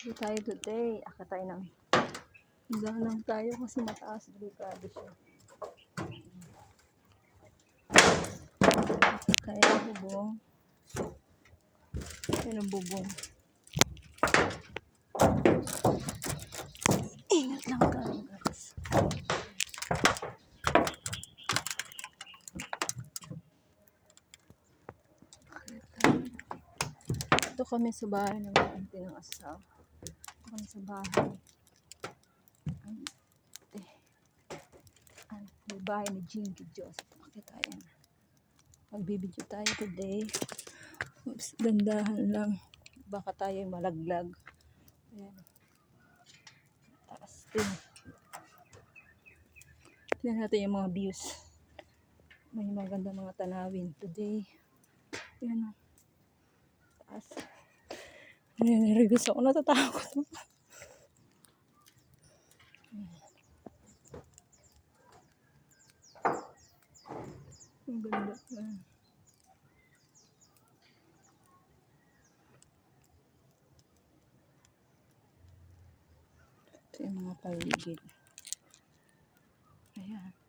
Hindi tayo today. Akit tayo ng hanggang lang tayo kasi mataas. Delikado siya. Kaya bubong. Yan ang bubong. Ingat lang kayo guys. Ito kami sa bahay ng auntie ng asawa. Ito kami sa bahay. May bahay ni Jinky Joseph. Makita yan. Magbibideo tayo today. Oops, dandahan lang. Baka tayo malaglag. Ayan. Taas din. Tignan natin yung mga views. May maganda mga tanawin today. Ayan o. Taas. Narigus ako. Natatakot. Ang ganda. Ito yung mga paligid. Ayan.